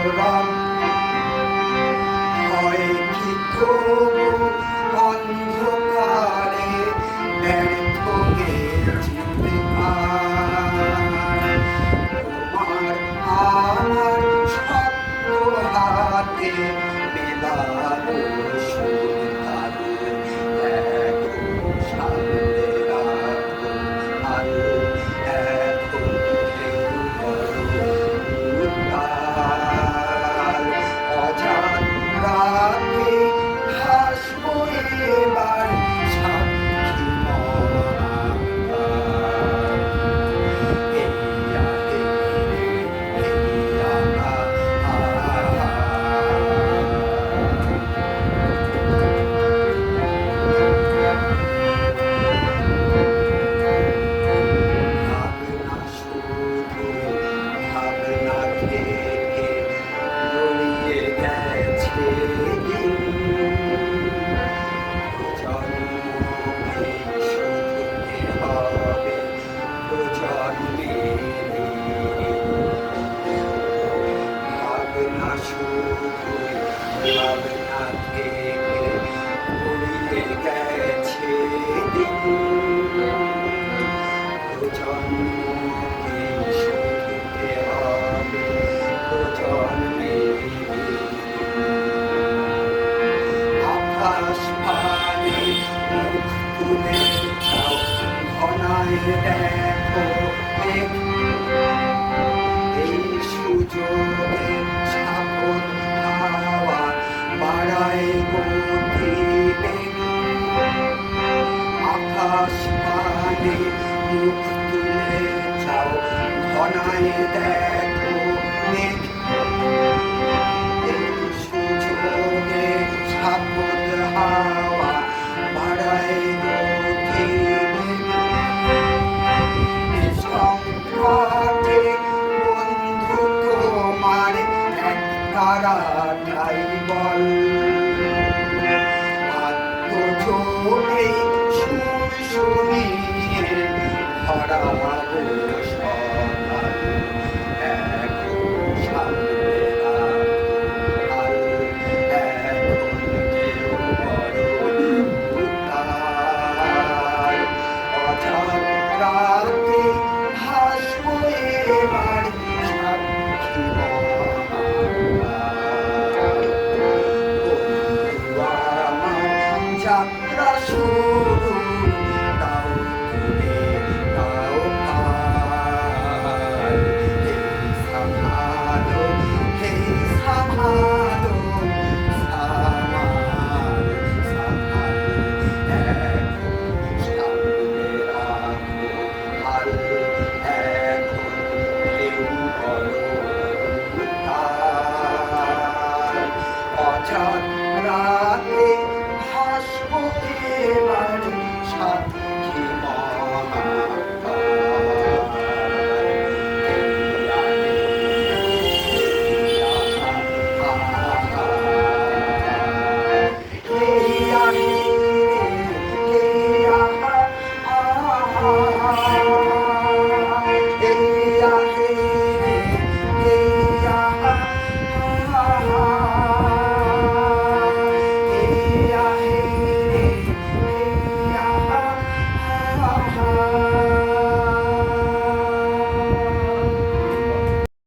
রং হয় কি তবু অন্ধকারে ব্যর্থ গেছি তোমার আমার শক্ত হাতে মেলাবো সুতার এখন সামনে রাখো আর এখন ঢেউ বড় উত্তাল অজান রাতে ভাসবো এবার সাক্ষী মহাকাল হেইয়া হেইরে হেইয়া ভাবনা শুধু ভাবনা থেকে গড়িয়ে গেছে দিন প্রজন্মকে শুধুতে হবে প্রজন্মের ভাবনা শুধু ভাবনা থেকে গড়িয়ে গেছে দিন প্রজন্মকে শুধুতে হবে প্রজন্মের আকাশ পানে মুখ তুলে যাও ঘনায় দেখো মেঘ এই সুযোগে সাপন হাওয়া বাড়ায় গতিবেগ আকাশ পানে মুখ তুলে যাও ঘনায় দেখো মেঘ এই সুযোগে সাপন হাওয়া বাড়ায় গতিবেগ সংকটে বন্ধু তোমার এক তারাটাই বল আত্মজোড়ে সুর শুনিয়ে ভরাবো সকাল